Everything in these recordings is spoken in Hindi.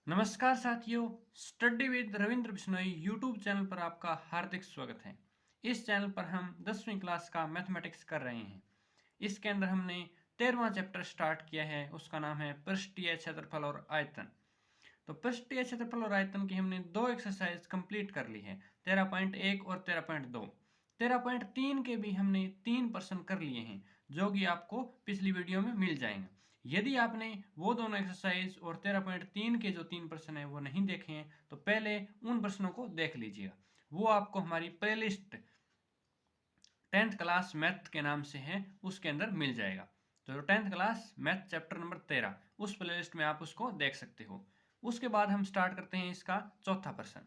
नमस्कार साथियों, study with Ravindra Bishnoi YouTube channel पर आपका हार्दिक स्वागत है। इस चैनल पर हम 10वीं क्लास का मैथमेटिक्स कर रहे हैं। इसके अंदर हमने 13वां चैप्टर स्टार्ट किया है, उसका नाम है पृष्ठीय क्षेत्रफल और आयतन। तो पृष्ठीय क्षेत्रफल और आयतन की हमने दो एक्सरसाइज कंप्लीट कर ली है, 13.1 और 13.2। 13.3 के भी हमने 3% कर लिए हैं, जो कि आपको पिछली वीडियो में मिल जाएंगे। यदि आपने वो दोनों एक्सरसाइज और 13.3 के जो 3% है वो नहीं देखे हैं, तो पहले उन प्रश्नों को देख लीजिएगा। वो आपको हमारी प्लेलिस्ट 10th क्लास मैथ के नाम से है, उसके अंदर मिल जाएगा। तो 10th class math chapter number 13 उस प्लेलिस्ट में आप उसको देख सकते हो। उसके बाद हम स्टार्ट करते हैं इसका चौथा प्रश्न।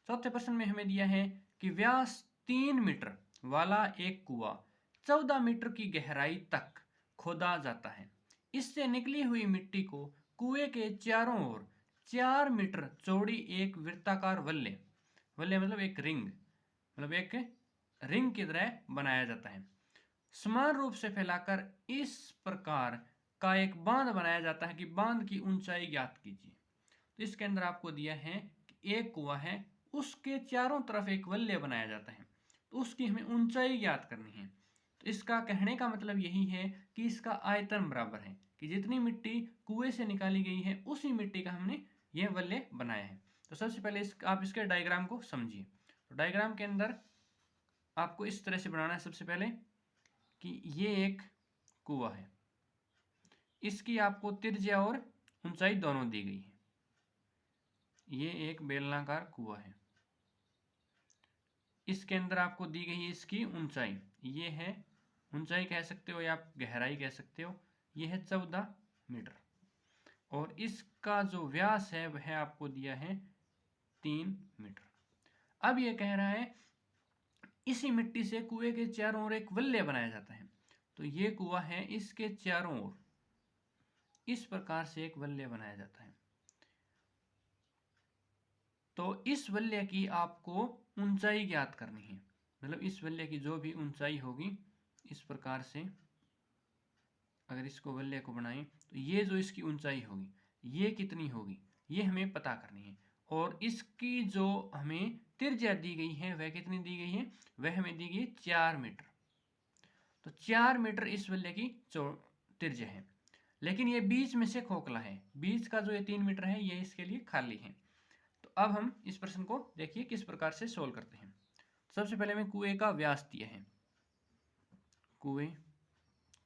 चौथे प्रश्न में हमें दिया है कि व्यास 3 मीटर वाला एक कुआं 14 मीटर की गहराई तक खोदा जाता है। इससे निकली हुई मिट्टी को कुएं के चारों ओर 4 मीटर चौड़ी एक वृत्ताकार वल्ले वल्ले मतलब एक रिंग, मतलब एक रिंग की तरह बनाया जाता है, समान रूप से फैलाकर इस प्रकार का एक बांध बनाया जाता है कि बांध की ऊंचाई ज्ञात कीजिए। तो इसके अंदर आपको दिया है कि एक कुआं है, उसके चारों तरफ एक वल्ले बनाया जाता है, तो उसकी हमें ऊंचाई ज्ञात करनी है। तो इसका कहने का मतलब यही है कि इसका आयतन बराबर है कि जितनी मिट्टी कुएं से निकाली गई है उसी मिट्टी का हमने यह वल्ले बनाया है। तो सबसे पहले आप इसके डायग्राम को समझिए। तो डायग्राम के अंदर आपको इस तरह से बनाना है सबसे पहले कि ये एक कुआं है, इसकी आपको त्रिज्या और ऊंचाई दोनों दी गई है। ये एक बेलनाकार कुआं है, इसके अंदर आपको दी गई है इसकी ऊंचाई, ये है ऊंचाई कह सकते हो या आप गहराई कह सकते हो, ये है 14 मीटर। और इसका जो व्यास है वह आपको दिया है 3 मीटर। अब ये कह रहा है इसी मिट्टी से कुएं के चारों ओर एक वल्ले बनाया जाता है। तो ये कुआं है, इसके चारों ओर इस प्रकार से एक वल्ले बनाया जाता है। तो इस वल्ले की आपको ऊंचाई ज्ञात करनी है, मतलब इस वल्ले की जो भी ऊंचाई होगी, इस प्रकार से अगर इसको वल्ले को बनाएं तो ये जो इसकी ऊंचाई होगी ये कितनी होगी, ये हमें पता करनी है। और इसकी जो हमें त्रिज्या दी गई है वह कितनी दी गई है, वह हमें दी गई है 4 मीटर। तो 4 मीटर इस वल्ले की त्रिज्या है, लेकिन ये बीच में से खोखला है, बीच का जो ये 3 मीटर है ये इसके लिए खाली है। तो अब हम इस प्रश्न को देखिए किस प्रकार से सोल्व करते हैं। सबसे पहले हमें कुएं का व्यास दिया है, कुएं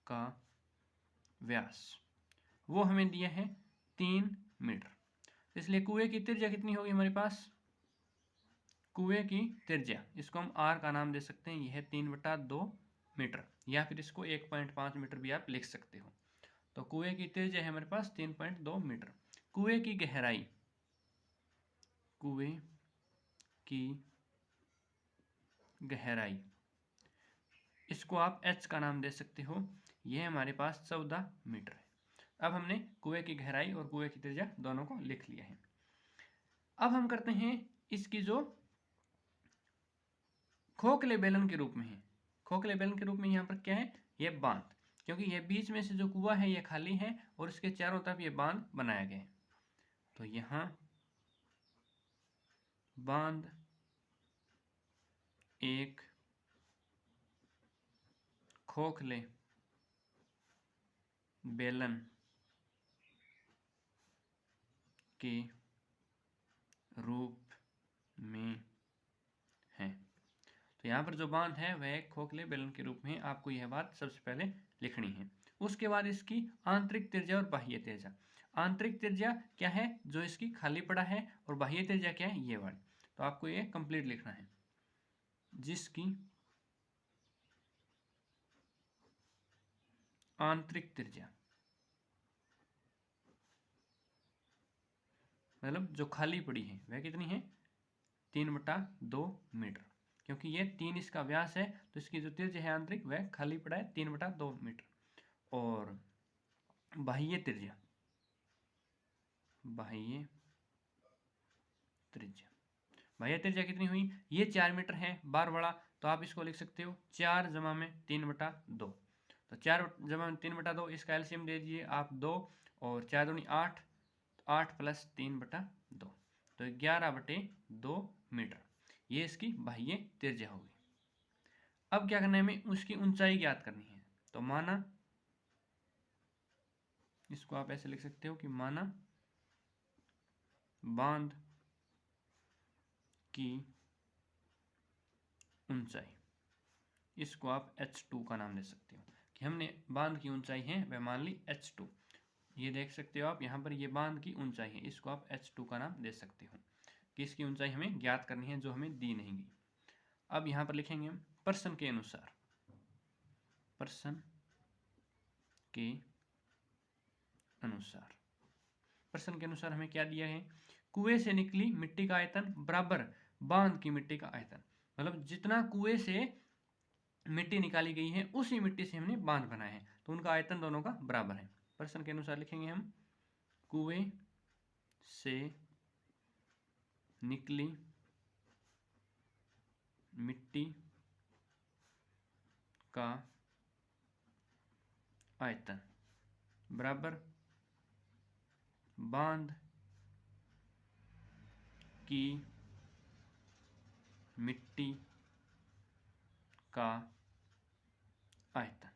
का व्यास वो हमें दिया है 3 मीटर, इसलिए कुएं की त्रिज्या कितनी होगी हमारे पास, कुएं की त्रिज्या इसको हम r का नाम दे सकते हैं, यह है 3/2 मीटर, या फिर इसको 1.5 मीटर भी आप लिख सकते हो। तो कुएं की त्रिज्या है हमारे पास 3.2 मीटर। कुएं की गहराई, कुएं की गहराई इसको आप h का नाम दे सकते हो, यह हमारे पास 14 मीटर है। अब हमने कुएं की गहराई और कुएं की त्रिज्या दोनों को लिख लिया है। अब हम करते हैं इसकी जो खोखले बेलन के रूप में है, खोखले बेलन के रूप में यहाँ पर क्या है, ये बांध, क्योंकि ये बीच में से जो कुआं है ये खाली है और इसके चारों तरफ ये बांध बनाया गया है। तो यहाँ बांध एक खोखले बेलन के रूप में है। तो यहाँ पर जो बांध है वह एक खोखले बेलन के रूप में, आपको यह बात सबसे पहले लिखनी है। उसके बाद इसकी आंतरिक त्रिज्या और बाह्य त्रिज्या, आंतरिक त्रिज्या क्या है जो इसकी खाली पड़ा है, और बाह्य त्रिज्या क्या है ये वाली। तो आपको ये कंप्लीट लिखना है, जिसकी आंतरिक त्रिज्या मतलब जो खाली पड़ी है वह कितनी है, 3/2 मीटर, क्योंकि ये 3 इसका व्यास है तो इसकी जो त्रिज्या है आंतरिक वह खाली पड़ा है 3/2 मीटर। और बाह्य त्रिज्या, बाह्य त्रिज्या, बाह्य त्रिज्या कितनी हुई, ये 4 मीटर है बार बड़ा, तो आप इसको लिख सकते हो 4 जमा में 3/2। तो 4 जमा में 3/2 इसका एलसीएम दे दीजिए आप 2, और 4 दूनी 8, तो 8 + 3/2, तो 11/2 मीटर, ये इसकी बाह्य त्रिज्या होगी। अब क्या करना है, हमें उसकी ऊंचाई ज्ञात करनी है। तो माना, इसको आप ऐसे लिख सकते हो कि माना बांध की ऊंचाई, इसको आप h2 का नाम दे सकते हो कि हमने बांध की ऊंचाई है वह मान ली h2। ये देख सकते हो आप यहाँ पर, ये बांध की ऊंचाई है, इसको आप h2 का नाम दे सकते हो कि इसकी ऊंचाई हमें ज्ञात करनी है जो हमें दी नहीं गई। अब यहाँ पर लिखेंगे हम प्रश्न के अनुसार, प्रश्न के अनुसार, प्रश्न के अनुसार हमें क्या दिया है, कुएं से निकली मिट्टी का आयतन बराबर बांध की मिट्टी का आयतन, मतलब जितना कुएं से मिट्टी निकाली गई है उसी मिट्टी से हमने बांध बनाया है, तो उनका आयतन दोनों का बराबर है। प्रश्न के अनुसार लिखेंगे हम, कुएं से निकली मिट्टी का आयतन बराबर बांध की मिट्टी का आयतन।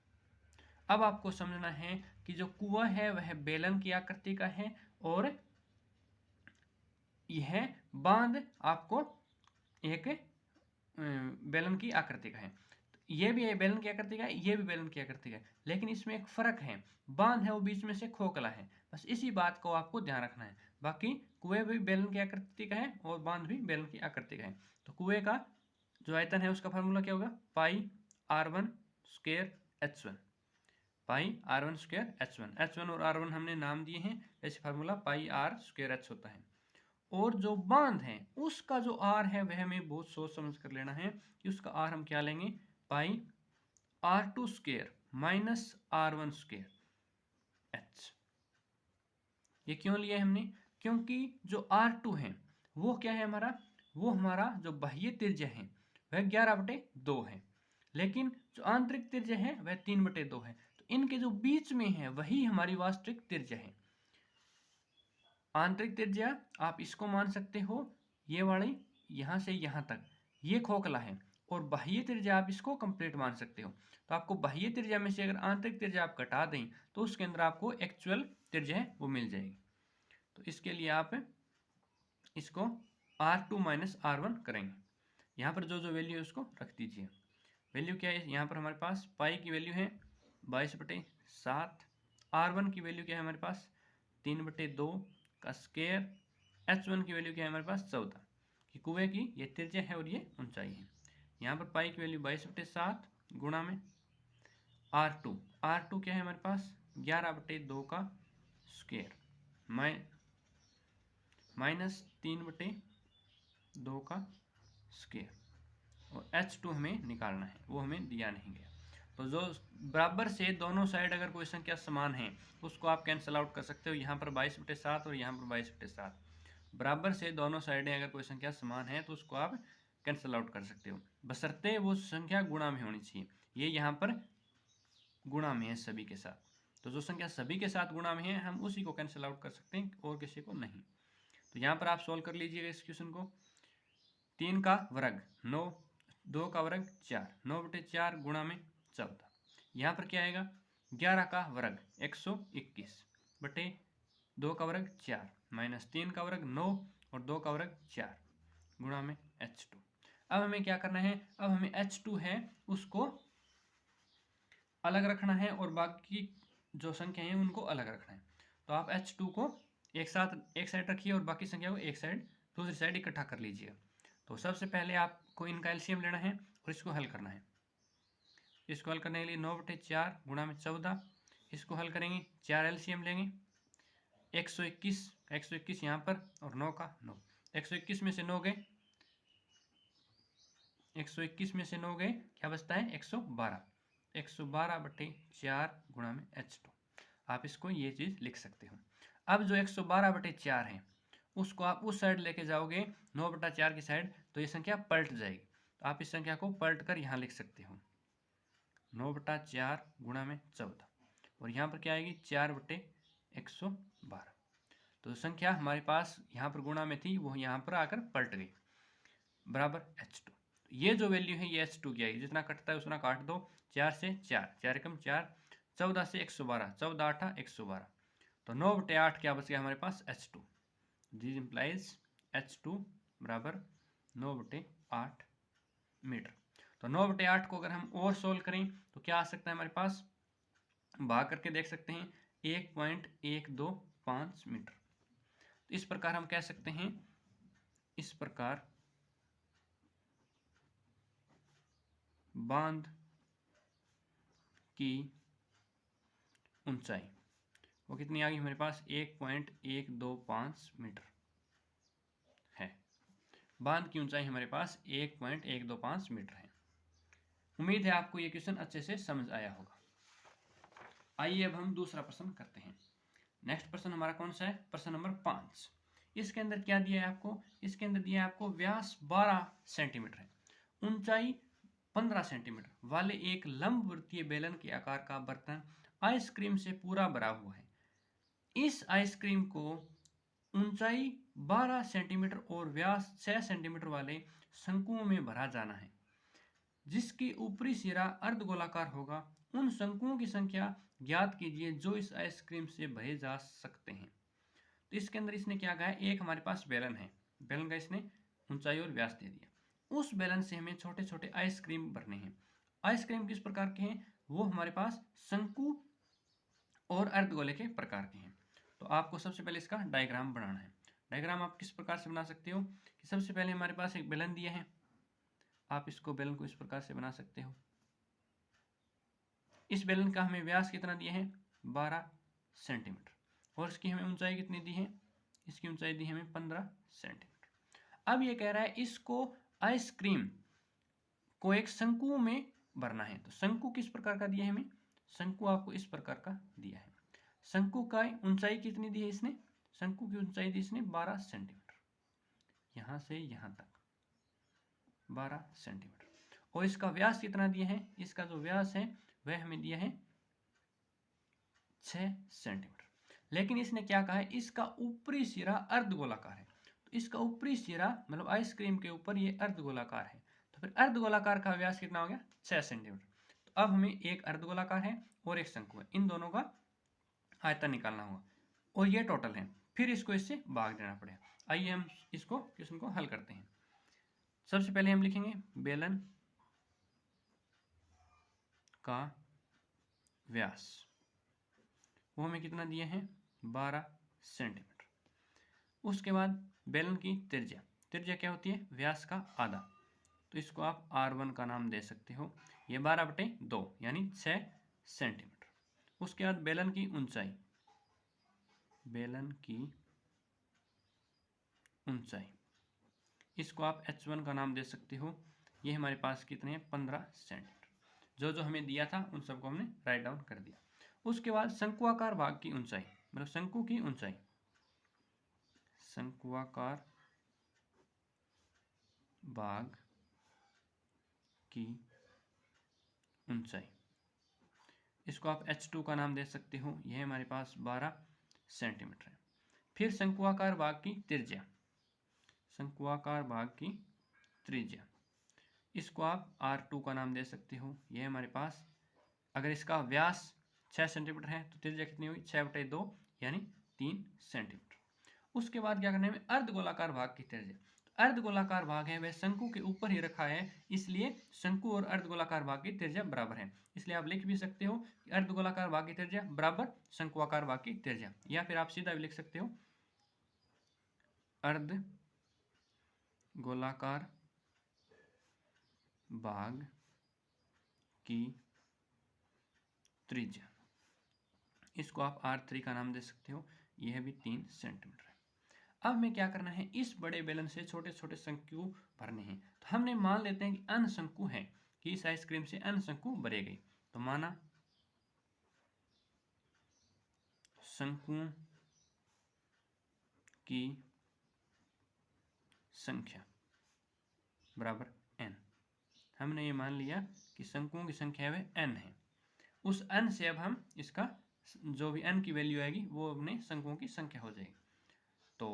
अब आपको समझना है कि जो कुआं है वह बेलन की आकृति का है और यह बांध आपको एक बेलन की आकृति का है। ये भी बेलन की आकृति का है, ये भी बेलन की आकृति का है, लेकिन इसमें एक फर्क है, बांध है वो बीच में से खोखला है, बस इसी बात को आपको ध्यान रखना है। बाकी कुएं भी बेलन की आकृति का है और बांध भी बेलन की आकृति का है। तो कुएं का जो आयतन है उसका फार्मूला क्या होगा, πr1² h1, πr1² h1, h1 और r1 हमने नाम दिए हैं, ऐसे फार्मूला πr² h होता है। और जो बांध है उसका जो r है वह हमें बहुत सोच समझ कर लेना है कि उसका r हम क्या लेंगे, πr2² - r1² h। ये क्यों लिया हमने, क्योंकि जो r2 है वो क्या है हमारा, वो हमारा जो बाह्य त्रिज्या है वह 11/2 है, लेकिन जो आंतरिक त्रिज्या है वह 3/2 है, तो इनके जो बीच में है वही हमारी वास्तविक त्रिज्या है। आंतरिक त्रिज्या आप इसको मान सकते हो, ये वाली यहाँ से यहाँ तक ये खोखला है, और बाह्य त्रिज्या आप इसको कंप्लीट मान सकते हो। तो आपको बाह्य त्रिज्या में से अगर आंतरिक त्रिज्या आप घटा दें तो उसके अंदर आपको एक्चुअल त्रिज्या है वो मिल जाएगी। तो इसके लिए आप इसको r2 - r1 करेंगे। यहाँ पर जो जो वैल्यू है उसको रख दीजिए। वैल्यू क्या है, यहाँ पर हमारे पास पाई की वैल्यू है 22/7, r1 की वैल्यू क्या है हमारे पास 3/2 का स्क्वायर, h1 की वैल्यू क्या है हमारे पास 14, कि कुएं की ये त्रिज्या है और ये ऊंचाई है। यहाँ पर पाई की वैल्यू 22/7 गुणा में r2, r2 क्या है हमारे पास 11/2 का स्क्वायर -3/2 का स्क्वायर, और h2 हमें निकालना है, वो हमें दिया नहीं गया। तो जो बराबर से दोनों साइड अगर कोई संख्या समान है उसको आप कैंसिल आउट कर सकते हो। यहाँ पर 22/7 और यहाँ पर 22/7, बराबर से दोनों साइडें अगर कोई संख्या समान है तो उसको आप कैंसिल आउट कर सकते हो, बशर्ते वो संख्या गुणा में होनी चाहिए। ये यहाँ पर गुणा में है सभी के साथ, तो जो संख्या सभी के साथ गुणा में है हम उसी को कैंसिल आउट कर सकते हैं और किसी को नहीं। तो यहाँ पर आप सोल्व कर लीजिएगा इस क्वेश्चन को। 3 का वर्ग 9, 2 का वर्ग 4, 9/4 गुणा में 14। यहाँ पर क्या आएगा 11 का वर्ग 121 बटे 2 का वर्ग 4 माइनस 3 का वर्ग 9 और 2 का वर्ग 4 गुणा में h2। अब हमें क्या करना है, अब हमें h2 है उसको अलग रखना है और बाकी जो संख्या है उनको अलग रखना है। तो आप h2 को एक साथ एक साइड रखिए और बाकी संख्या को एक साइड दूसरी साइड इकट्ठा कर लीजिएगा। तो सबसे पहले आपको इनका एलसीएम लेना है और इसको हल करना है। इसको हल करने के लिए 9/4 गुणा में 14, इसको हल करेंगे 4 एलसीएम लेंगे 121 यहाँ पर और 9 का 9, 121 में से 9 गए, 121 में से 9 गए क्या बचता है 112, 112/4 गुणा में h2। आप इसको ये चीज़ लिख सकते हो। अब जो 112/4 है उसको आप उस साइड लेके जाओगे 9/4 की साइड, तो ये संख्या पलट जाएगी। तो आप इस संख्या को पलट कर यहाँ लिख सकते हो 9/4 गुणा में 14, और यहाँ पर क्या आएगी 4/112। तो संख्या हमारे पास यहाँ पर गुणा में थी, वो यहाँ पर आकर पलट गई, बराबर H2। ये जो वैल्यू है ये H2 की आएगी, जितना कटता है उतना काट दो। 4 से 4, 4 एकम 4, 14 से 112, 14 8 112, तो 9/8 क्या बच गया हमारे पास H2। दिस इम्प्लाइज H2 बराबर 9/8 मीटर। तो 9/8 को अगर हम और सोल्व करें तो क्या आ सकता है हमारे पास, भाग करके देख सकते हैं, 1.125 मीटर। तो इस प्रकार हम कह सकते हैं, इस प्रकार बांध की ऊंचाई वो कितनी आ गई हमारे पास, 1.125 मीटर है। बांध की ऊंचाई हमारे पास 1.125 मीटर है। उम्मीद है आपको ये क्वेश्चन अच्छे से समझ आया होगा। आइए अब हम दूसरा प्रश्न करते हैं। नेक्स्ट प्रश्न हमारा कौन सा है, प्रश्न नंबर 5। इसके अंदर क्या दिया है आपको, इसके अंदर दिया है आपको व्यास 12 सेंटीमीटर है, ऊंचाई 15 सेंटीमीटर वाले एक लंबवृत्तीय बेलन के आकार का बर्तन आइसक्रीम से पूरा भरा हुआ है। इस आइसक्रीम को ऊंचाई 12 सेंटीमीटर और व्यास 6 सेंटीमीटर वाले शंकुओं में भरा जाना है, जिसकी ऊपरी सिरा अर्धगोलाकार होगा। उन शंकुओं की संख्या ज्ञात कीजिए जो इस आइसक्रीम से भरे जा सकते हैं। तो इसके अंदर इसने क्या कहा है, एक हमारे पास बेलन है, बेलन का इसने ऊंचाई और व्यास दे दिया, उस बेलन से हमें छोटे छोटे आइसक्रीम भरने हैं। आइसक्रीम किस प्रकार के हैं, वो हमारे पास शंकु और अर्धगोले के प्रकार के हैं। तो आपको सबसे पहले इसका डायग्राम बनाना है। डायग्राम आप किस प्रकार से बना सकते हो कि सबसे पहले हमारे पास एक बेलन दिया है, आप इसको बेलन को इस प्रकार से बना सकते हो। इस बेलन का हमें व्यास कितना दिया है, 12 सेंटीमीटर, और इसकी हमें ऊंचाई कितनी दी है, इसकी ऊंचाई दी है हमें 15 सेंटीमीटर। अब ये कह रहा है इसको आइसक्रीम को एक शंकु में भरना है। तो शंकु किस प्रकार का दिया है हमें, शंकु आपको इस प्रकार का दिया है। शंकु का ऊंचाई कितनी दी है इसने, शंकु की ऊंचाई दी इसने 12 सेंटीमीटर, यहां से यहां तक 12 सेंटीमीटर, और इसका व्यास कितना दिया है, इसका जो व्यास है वह हमें दिया है 6 सेंटीमीटर। लेकिन इसने क्या कहा है, इसका ऊपरी सिरा अर्धगोलाकार है। तो इसका ऊपरी सिरा मतलब आइसक्रीम के ऊपर ये अर्धगोलाकार है, तो फिर अर्धगोलाकार का व्यास कितना हो गया, 6 सेंटीमीटर। तो अब हमें एक अर्धगोलाकार है और एक शंकु है, इन दोनों का आयतन निकालना होगा, और ये टोटल है, फिर इसको इससे भाग देना पड़ेगा। आइए हम इसको क्वेश्चन को हल करते हैं। सबसे पहले हम लिखेंगे बेलन का व्यास, वो हमें कितना दिया है, 12 सेंटीमीटर। उसके बाद बेलन की त्रिज्या, त्रिज्या क्या होती है, व्यास का आधा, तो इसको आप R1 का नाम दे सकते हो। ये 12/2 यानी 6 सेंटीमीटर। उसके बाद बेलन की ऊंचाई, बेलन की ऊंचाई, इसको आप H1 का नाम दे सकते हो। ये हमारे पास कितने हैं, 15 सेंटीमीटर। जो जो हमें दिया था उन सबको हमने राइट डाउन कर दिया। उसके बाद शंकुआकार भाग की ऊंचाई, मतलब शंकु की ऊंचाई, शंकुआकार भाग की ऊंचाई, इसको आप H2 का नाम दे सकते हो। यह हमारे पास 12 सेंटीमीटर है। फिर शंकुआकार भाग की त्रिज्या, शंकुआकार भाग की त्रिज्या, इसको आप R2 का नाम दे सकते हो। यह हमारे पास, अगर इसका व्यास 6 सेंटीमीटर है तो त्रिज्या कितनी होगी, 6/2 यानी 3 सेंटीमीटर। उसके बाद क्या करना है, अर्धगोलाकार भाग की त्रिज्या। अर्धगोलाकार भाग है वह शंकु के ऊपर ही रखा है, इसलिए शंकु और अर्धगोलाकार भाग की त्रिज्या बराबर है। इसलिए आप लिख भी सकते हो कि अर्धगोलाकार भाग की त्रिज्या बराबर शंकुआकार भाग की त्रिज्या, या फिर आप सीधा भी लिख सकते हो अर्धगोलाकार भाग की त्रिज्या, इसको आप R3 का नाम दे सकते हो। यह भी 3 सेंटीमीटर है। अब हमें क्या करना है, इस बड़े बेलन से छोटे छोटे शंकु भरने हैं। तो हमने मान लेते हैं कि n शंकु है, कि इस आइसक्रीम से n शंकु भरे गए। तो माना शंकुओं की संख्या बराबर n। हमने ये मान लिया कि शंकुओं की संख्या वह n है। उस n से अब हम इसका जो भी n की वैल्यू आएगी वो अपने शंकुओं की संख्या हो जाएगी। तो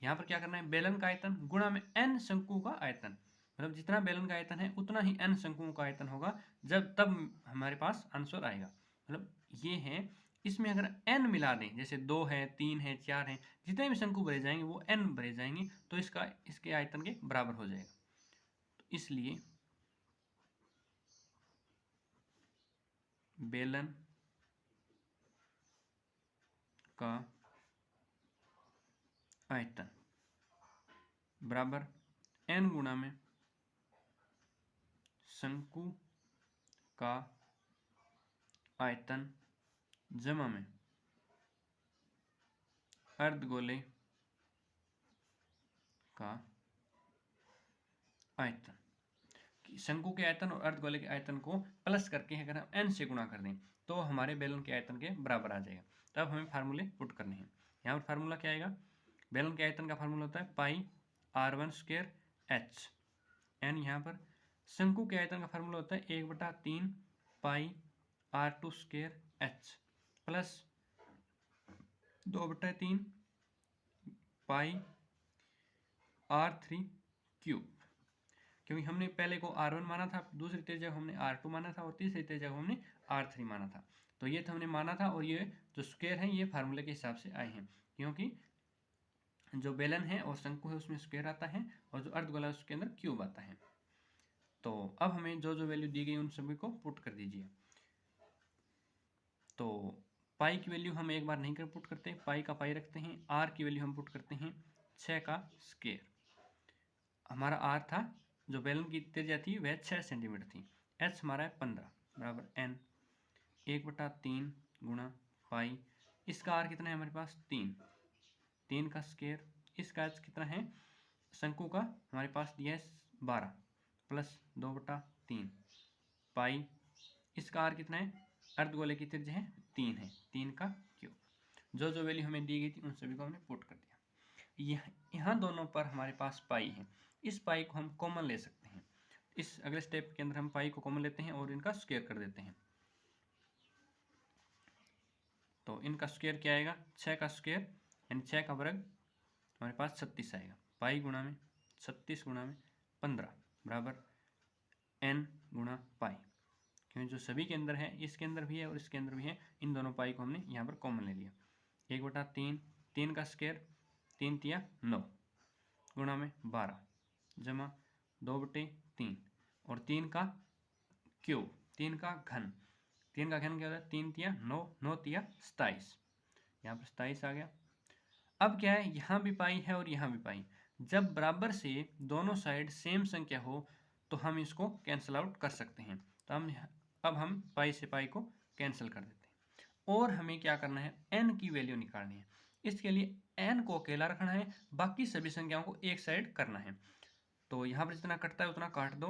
यहाँ पर क्या करना है, बेलन का आयतन गुणा में n शंकु का आयतन, मतलब जितना बेलन का आयतन है उतना ही n शंकुओं का आयतन होगा, जब तब हमारे पास आंसर आएगा। मतलब ये है, इसमें अगर n मिला दें, जैसे 2 है, 3 है, 4 है, जितने भी शंकु भरे जाएंगे वो n भरे जाएंगे, तो इसके आयतन के बराबर हो जाएगा। तो इसलिए बेलन का आयतन बराबर n गुणा में शंकु का आयतन जमा में अर्धगोले का आयतन। शंकु के आयतन और अर्धगोले के आयतन को प्लस करके अगर हम n से गुणा कर दें तो हमारे बेलन के आयतन के बराबर आ जाएगा। तब हमें फार्मूले पुट करने हैं। यहाँ पर फार्मूला क्या आएगा, बेलन के आयतन का फार्मूला होता है पाई r1 स्क्वायर h n, यहाँ पर शंकु के आयतन का फार्मूला होता है 1/3 पाई r2 स्क्वायर h प्लस 2/3 पाई r3 क्यूब, क्योंकि हमने पहले को r1 माना था, दूसरी त्रिज्या हमने r2 माना था और तीसरी त्रिज्या हमने r3 माना था। तो ये तो हमने माना था, और ये जो स्क्वायर है ये फार्मूले के हिसाब से आए हैं, क्योंकि जो बेलन है और शंकु है उसमें स्क्वायर आता है और जो अर्धगोला है उसके अंदर क्यूब आता है। तो अब हमें जो जो वैल्यू दी गई उन सभी को पुट कर दीजिए। तो पाई की वैल्यू हम एक बार नहीं कर पुट करते, पाई का पाई रखते हैं। आर की वैल्यू हम पुट करते हैं 6 का स्क्वायर। हमारा आर था, जो बेलन की त्रिज्या थी वह 6 सेंटीमीटर थी। एच हमारा है 15 बराबर एन 1/3 गुणा पाई, इसका आर कितना है हमारे पास 3 का स्क्वायर, इसका एच कितना है शंकु का हमारे पास दिया है 12 प्लस 2/3 पाई, इसका आर कितना है अर्धगोले की त्रिज्या है 3 का क्यूब। जो जो वैल्यू हमें दी गई थी उन सभी को हमने पुट कर दिया। यहाँ दोनों पर हमारे पास पाई है, इस पाई को हम कॉमन ले सकते हैं। इस अगले स्टेप के अंदर हम पाई को कॉमन लेते हैं और इनका स्क्वायर कर देते हैं। तो इनका स्क्वायर क्या आएगा, 6 का स्क्वायर यानी 6 का वर्ग हमारे पास 36 आएगा। पाई गुणा में 36 गुणा में 15 बराबर n गुणा पाई, क्योंकि जो सभी के अंदर है इसके अंदर भी है और इसके अंदर भी है, इन दोनों पाई को हमने यहाँ पर कॉमन ले लिया। 1/3 3 का स्क्वायर 3 तिया 9 गुणा में 12 जमा 2/3 और 3 का क्यूब 3 का घन, 3 का घन क्या होता है 3 तिया 9 9 तिया 27, यहाँ पर 27 आ गया। अब क्या है, यहाँ भी पाई है और यहाँ भी पाई, जब बराबर से दोनों साइड सेम संख्या हो तो हम इसको कैंसिल आउट कर सकते हैं। तो अब हम पाई से पाई को कैंसिल कर देते हैं और हमें क्या करना है, n की वैल्यू निकालनी है। इसके लिए n को अकेला रखना है, बाकी सभी संख्याओं को एक साइड करना है। तो यहाँ पर जितना कटता है उतना काट दो,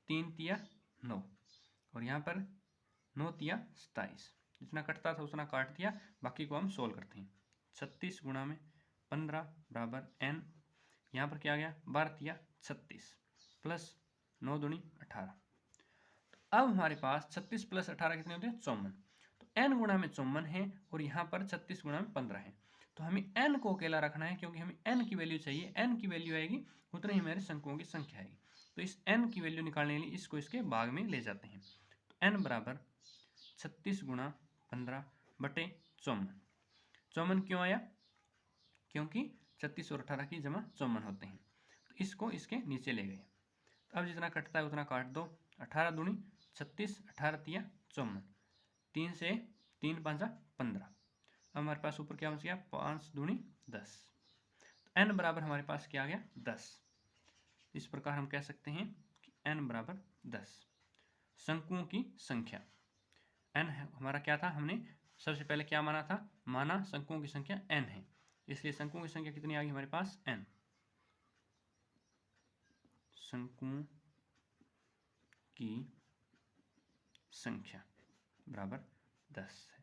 3 तिया 9 और यहाँ पर 9 तिया 27, जितना कटता था उतना काट दिया, बाकी को हम सोल्व करते हैं। 36 गुणा में 15 बराबर n, यहाँ पर क्या आ गया 12 तिया 36 प्लस 9 दूनी 18। तो अब हमारे पास 36 प्लस 18 कितने होते हैं 54। तो n गुणा में 54 है और यहाँ पर 36 गुणा में 15 है। तो हमें n को अकेला रखना है, क्योंकि हमें n की वैल्यू चाहिए। n की वैल्यू आएगी उतनी ही हमारे शंकुओं की संख्या आएगी। तो इस n की वैल्यू निकालने के लिए इसको इसके भाग में ले जाते हैं। तो n बराबर 36 गुणा 15 बटे 54। 54 क्यों आया, क्योंकि 36 और 18 की जमा 54 होते हैं। तो इसको इसके नीचे ले गए। तो अब जितना कटता है उतना काट दो, 18 दूनी 36 18 तिया 54, 3 से 3 5 15। अब हमारे पास ऊपर क्या बच गया 5 दूनी 10। तो n बराबर हमारे पास क्या आ गया 10। इस प्रकार हम कह सकते हैं कि n बराबर 10 शंकुओं की संख्या। n हमारा क्या था, हमने सबसे पहले क्या माना था, माना शंकुओं की संख्या n है, इसलिए शंकुओं की संख्या कितनी आ गई हमारे पास n। शंकुओं की संख्या बराबर 10 है।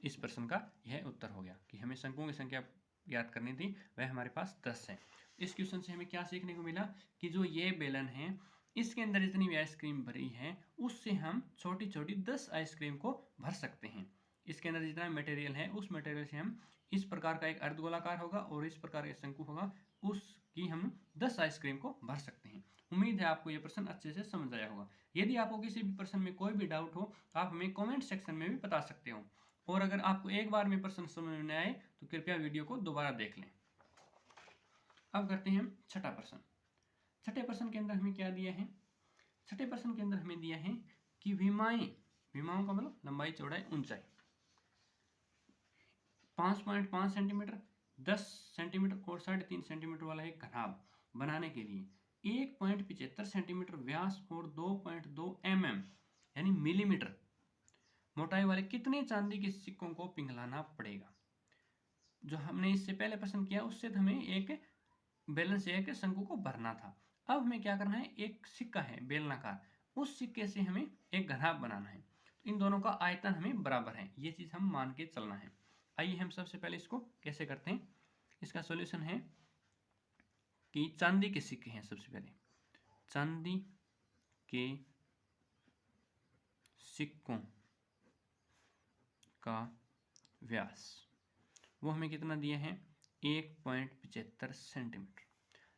इस प्रश्न का यह उत्तर हो गया कि हमें शंकुओं की संख्या ज्ञात करनी थी, वह हमारे पास 10 है। इस क्वेश्चन से हमें क्या सीखने को मिला कि जो ये बेलन है इसके अंदर जितनी भी आइसक्रीम भरी है उससे हम छोटी छोटी 10 आइसक्रीम को भर सकते हैं। इसके अंदर जितना मटेरियल है उस मटेरियल से हम इस प्रकार का एक अर्धगोलाकार होगा और इस प्रकार का शंकु होगा, उसकी हम 10 आइसक्रीम को भर सकते हैं। उम्मीद है आपको ये प्रश्न अच्छे से समझ आया होगा। यदि आपको किसी भी प्रश्न में कोई भी डाउट हो, आप हमें कमेंट सेक्शन में भी बता सकते हो, और अगर आपको एक बार में प्रश्न समझ में आए तो कृपया वीडियो को दोबारा देख लें। अब करते हैं हम छठा प्रश्न। छठे प्रश्न के अंदर हमें क्या दिया है? छठे प्रश्न के अंदर हमें दिया है कि विमाओं का मतलब लंबाई, चौड़ाई, ऊंचाई 5.5 सेंटीमीटर, 10 सेंटीमीटर और 3.5 सेंटीमीटर वाला एक घनाभ बनाने के लिए 1.75 सेंटीमीटर व्यास और 2.2 mm यानी मिलीमीटर मोटाई वाले कितने चांदी के सिक्कों को पिघलाना पड़ेगा? जो हमने इससे पहले प्रश्न किया उससे हमें एक बैलेंस एक शंकु को भरना था। अब हमें क्या करना है, एक सिक्का है बेलनाकार, उस सिक्के से हमें एक घनाभ बनाना है। तो इन दोनों का आयतन हमें बराबर है, ये चीज हम मान के चलना है। आइए हम सबसे पहले इसको कैसे करते हैं। इसका सॉल्यूशन है कि चांदी के सिक्के हैं। सबसे पहले चांदी के सिक्कों का व्यास वो हमें कितना दिया है, 1.75 सेंटीमीटर।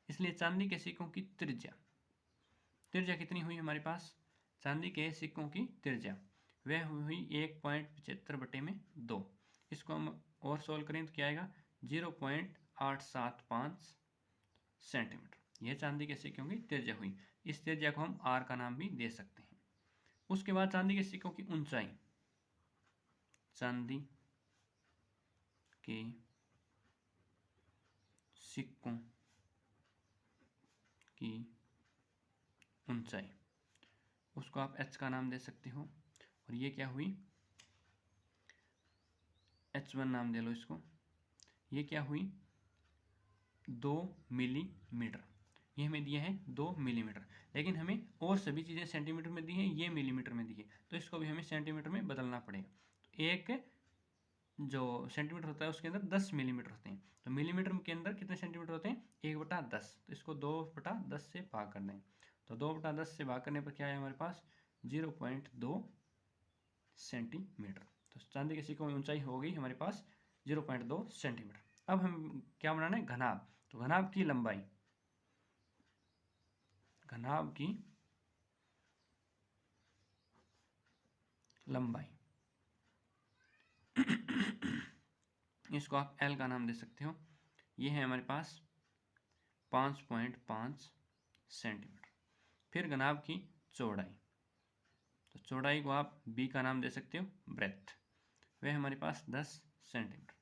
इसलिए चांदी के सिक्कों की त्रिज्या कितनी हुई हमारे पास? चांदी के सिक्कों की त्रिज्या वह हुई 1.75/2। इसको हम और सोल्व करें तो क्या आएगा, 0.875 सेंटीमीटर। यह चांदी के सिक्कों की त्रिज्या हुई। इस त्रिज्या को हम आर का नाम भी दे सकते हैं। उसके बाद चांदी के सिक्कों की ऊंचाई, चांदी के सिक्कों की ऊंचाई, उसको आप h का नाम दे सकते हो। और ये क्या हुई, h1 नाम दे लो इसको। ये क्या हुई, 2 मिलीमीटर। ये हमें दिया है 2 मिलीमीटर, लेकिन हमें और सभी चीज़ें सेंटीमीटर में दी हैं, ये मिलीमीटर में दी है, तो इसको भी हमें सेंटीमीटर में बदलना पड़ेगा। तो एक जो सेंटीमीटर होता है उसके अंदर 10 मिलीमीटर होते हैं, तो मिलीमीटर के अंदर कितने सेंटीमीटर होते हैं, 1/10। तो इसको 2/10 से भाग कर दें, तो 2/10 से भाग करने पर क्या है हमारे पास, 0.2 सेंटीमीटर। तो चांदी के सिक्कों की ऊंचाई हो गई हमारे पास 0.2 सेंटीमीटर। अब हम क्या बनाना है, घनाभ। तो घनाभ की लंबाई, घनाभ की लंबाई इसको आप L का नाम दे सकते हो। ये है हमारे पास 5.5 सेंटीमीटर। फिर घनाभ की चौड़ाई, तो चौड़ाई को आप B का नाम दे सकते हो, ब्रेथ, वह हमारे पास 10 सेंटीमीटर।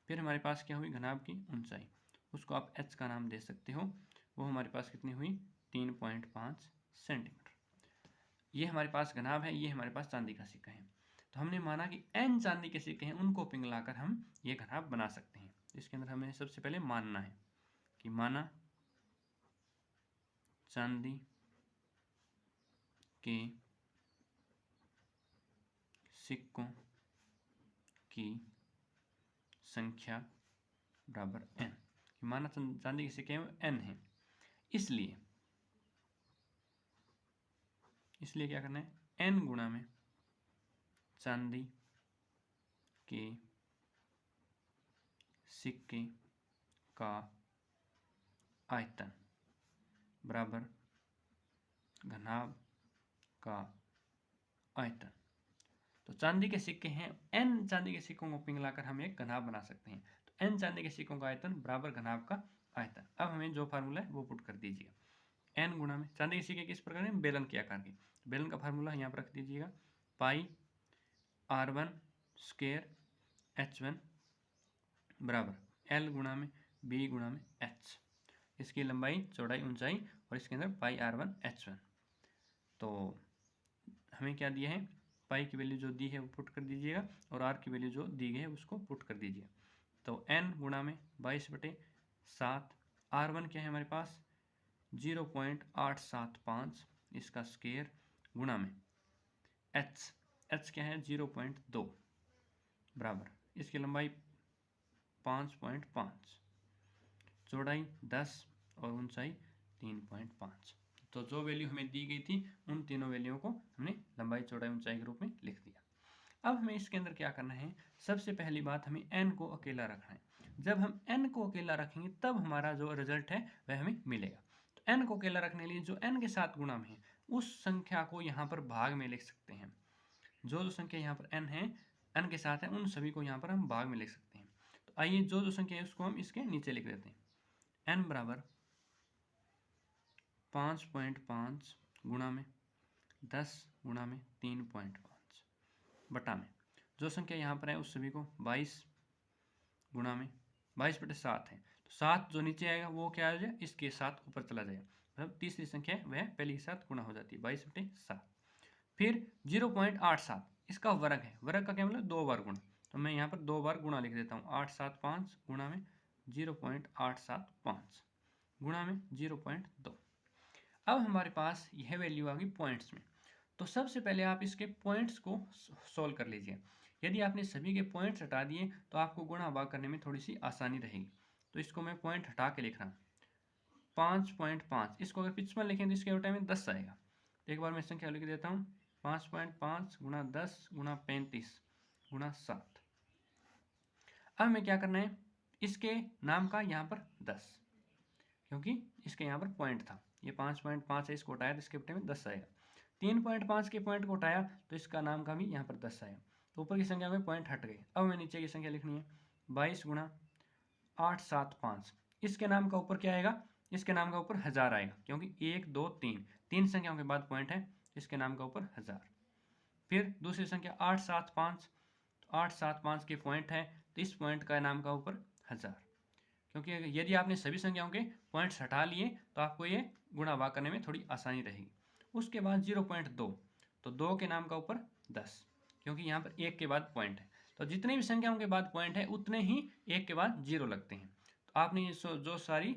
फिर हमारे पास क्या हुई, घनाभ की ऊंचाई, उसको आप H का नाम दे सकते हो, वो हमारे पास कितनी हुई, 3.5 सेंटीमीटर। ये हमारे पास घनाभ है, ये हमारे पास चांदी का सिक्का है। तो हमने माना कि n चांदी के सिक्के हैं, उनको पिघलाकर हम ये घनाभ बना सकते हैं। इसके अंदर हमें सबसे पहले मानना है कि माना चांदी के सिक्कों की संख्या बराबर n। माना चांदी के सिक्के n है, इसलिए क्या करना है, n गुणा में चांदी के सिक्के का आयतन बराबर घनाभ का आयतन। तो चांदी के सिक्के हैं, n चांदी के सिक्कों को पिघलाकर हम एक घनाभ बना सकते हैं। तो n चांदी के सिक्कों का आयतन बराबर घनाभ का आयतन। अब हमें जो फार्मूला है वो पुट कर दीजिएगा। n गुणा में चांदी के सिक्के किस प्रकार है, बेलन के आकार के, बेलन का फार्मूला यहाँ पर रख दीजिएगा, पाई r1 स्क्वायर h1 बराबर l गुणा में b गुणा में h। इसकी लंबाई, चौड़ाई, ऊंचाई और इसके अंदर पाई r1 h1। तो हमें क्या दिया है, पाई की वैल्यू जो दी है वो पुट कर दीजिएगा और r की वैल्यू जो दी गई है उसको पुट कर दीजिए। तो n गुणा में 22/7, r1 क्या है हमारे पास 0.875 इसका स्क्वायर गुणा में h क्या है 0.2 बराबर इसकी लंबाई 5.5, चौड़ाई 10 और ऊंचाई 3.5। तो जो वैल्यू हमें दी गई थी उन तीनों वैल्यूओं को हमने लंबाई, चौड़ाई, ऊंचाई के रूप में लिख दिया। अब हमें इसके अंदर क्या करना है, सबसे पहली बात हमें n को अकेला रखना है। जब हम n को अकेला रखेंगे तब हमारा जो रिजल्ट है वह हमें मिलेगा। तो n को अकेला रखने के लिए जो n के साथ गुणा में है उस संख्या को यहाँ पर भाग में लिख सकते हैं। जो संख्या यहाँ पर n है, n के साथ है, उन सभी को यहाँ पर हम भाग में लिख सकते हैं। तो आइए जो संख्या है उसको हम इसके नीचे लिख देते हैं। n बराबर 5.5 गुणा में 10 गुणा में 3.5 बटा में जो संख्या यहाँ पर है उस सभी को 22 गुणा में 22/7 है। तो 7 जो नीचे आएगा वो क्या आ जाएगा, इसके साथ ऊपर चला जाएगा, मतलब तीसरी संख्या है वह पहले के साथ गुणा हो जाती है 22/7। फिर 0.87 इसका वर्ग है, वर्ग का क्या मतलब 2 बार गुणा, तो मैं यहाँ पर 2 बार गुणा लिख देता हूँ। 875 गुणा में 0.875 गुणा में 0.2। अब हमारे पास यह वैल्यू आ गई पॉइंट्स में। तो सबसे पहले आप इसके पॉइंट्स को सोल्व कर लीजिए। यदि आपने सभी के पॉइंट्स हटा दिए तो आपको गुणा भाग करने में थोड़ी सी आसानी रहेगी। तो इसको मैं पॉइंट हटा के लिख रहा हूँ। 5.5 इसको अगर 55 लिखें तो इसके उल्टा में 10 आएगा। तो एक बार मैं संख्या लिख देता हूँ। 5.5 गुणा 10 गुणा 35 गुणा 7। अब हमें क्या करना है, इसके नाम का यहाँ पर 10, क्योंकि इसके यहाँ पर पॉइंट था। ये 5.5 है, इसको हटाया तो इसके उल्टे में 10 आएगा। 3.5 के पॉइंट को हटाया तो इसका नाम का भी यहाँ पर 10 आएगा। तो ऊपर की संख्या में पॉइंट हट गए। अब हमें नीचे की संख्या लिखनी है 22 गुणा 875। इसके नाम का ऊपर क्या आएगा, इसके नाम का ऊपर 1000 आएगा, क्योंकि 1 2 3 तीन संख्याओं के बाद पॉइंट है, इसके नाम का ऊपर 1000। फिर दूसरी संख्या 875, 875 के पॉइंट है तो इस पॉइंट का नाम का ऊपर 1000, क्योंकि यदि आपने सभी संख्याओं के पॉइंट्स हटा लिए तो आपको ये गुणा भाग करने में थोड़ी आसानी रहेगी। उसके बाद 0.2, तो 2 के नाम का ऊपर 10, क्योंकि यहाँ पर 1 के बाद पॉइंट है। तो जितने भी संख्याओं के बाद पॉइंट है उतने ही 1 के बाद 0 लगते हैं। तो आपने ये जो सारी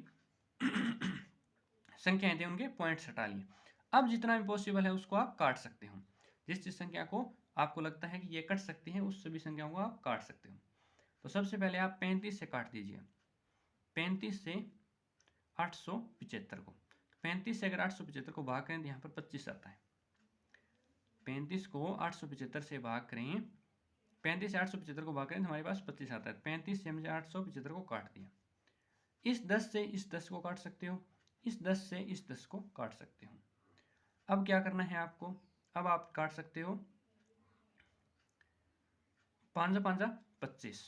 संख्याएं थी उनके पॉइंट्स हटा लिए। अब जितना भी पॉसिबल है उसको आप काट सकते हो। जिस संख्या को आपको लगता है कि ये कट सकती है उस सभी संख्याओं को आप काट सकते हो। तो सबसे पहले आप 35 से काट दीजिए। 35 से 875 को, 35 से अगर 875 को भाग करें तो यहाँ पर 25 आता है। 35 को 875 से भाग करें, 35 से 875 को भाग करें तो हमारे पास 25 आता है। 35 से हमने 875 को काट दिया। इस 10 से इस 10 को काट सकते हो, इस 10 से इस 10 को काट सकते हो। अब क्या करना है आपको, अब आप काट सकते हो 5 5 25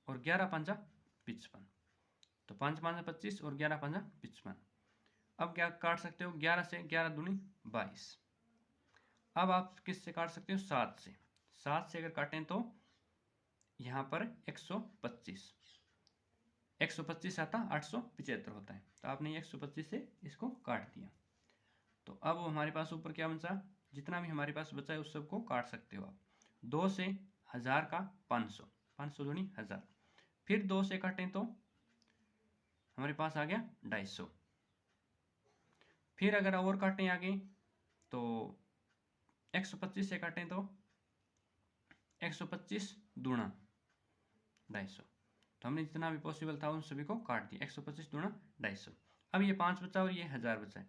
और 11 5 55। तो 5 5 25 और 11 5 55। अब क्या काट सकते हो, 11 से, 11 दूनी 22। अब आप किस से काट सकते हो, 7 से। 7 से अगर काटें तो यहाँ पर 125, 125 आता 875 होता है। तो आपने 125 से इसको काट दिया। तो अब हमारे पास ऊपर क्या बचा, जितना भी हमारे पास बचा है उस सबको काट सकते हो आप। 2 से 1000 का 500, 500 दूनी 1000। फिर 2 से काटें तो हमारे पास आ गया 250। फिर अगर और काटें आगे तो 125 से काटें तो 125 दूना 250। तो हमने जितना भी पॉसिबल था उन सभी को काट दिया। 125 दूना 250। अब ये 5 बचा और ये 1000 बचा है,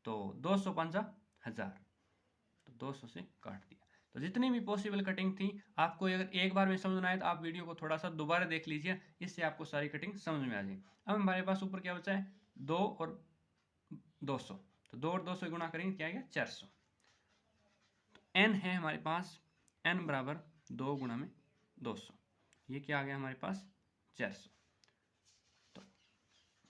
तो 200 5 1000, तो 200 से काट दिया। तो जितनी भी पॉसिबल कटिंग थी, आपको अगर एक बार में समझ में आए तो आप वीडियो को थोड़ा सा दोबारा देख लीजिए, इससे आपको सारी कटिंग समझ में आ जाएगी। अब हमारे पास ऊपर क्या बचा है, 2 और 200, तो 2 और 200 से गुणा करेंगे क्या आ गया 400। तो n है हमारे पास, n बराबर 2 गुणा में 200, ये क्या आ गया हमारे पास 400। तो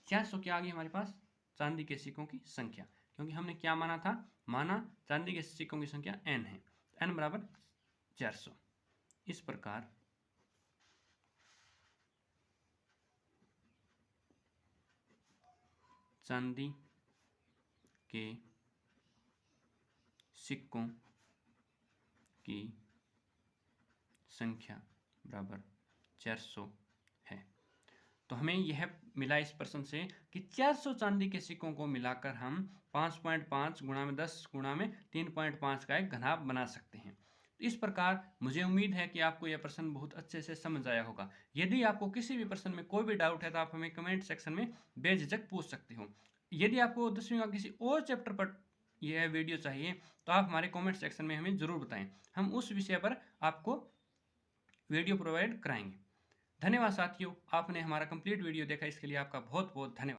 400 क्या आ गई हमारे पास, चांदी के सिक्कों की संख्या, क्योंकि हमने क्या माना था, माना चांदी के सिक्कों की संख्या n है, n बराबर 400। इस प्रकार चांदी के सिक्कों की संख्या बराबर 400 है। तो हमें यह मिला इस प्रश्न से कि 400 चांदी के सिक्कों को मिलाकर हम 5.5 गुणा में 10 गुणा में 3.5 का एक घनाभ बना सकते हैं। तो इस प्रकार मुझे उम्मीद है कि आपको यह प्रश्न बहुत अच्छे से समझ आया होगा। यदि आपको किसी भी प्रश्न में कोई भी डाउट है तो आप हमें कमेंट सेक्शन में बेझिझक पूछ सकते हो। यदि आपको 10वीं का किसी और चैप्टर पर यह वीडियो चाहिए तो आप हमारे कमेंट सेक्शन में हमें ज़रूर बताएं, हम उस विषय पर आपको वीडियो प्रोवाइड कराएंगे। धन्यवाद साथियों, आपने हमारा कंप्लीट वीडियो देखा, इसके लिए आपका बहुत बहुत धन्यवाद।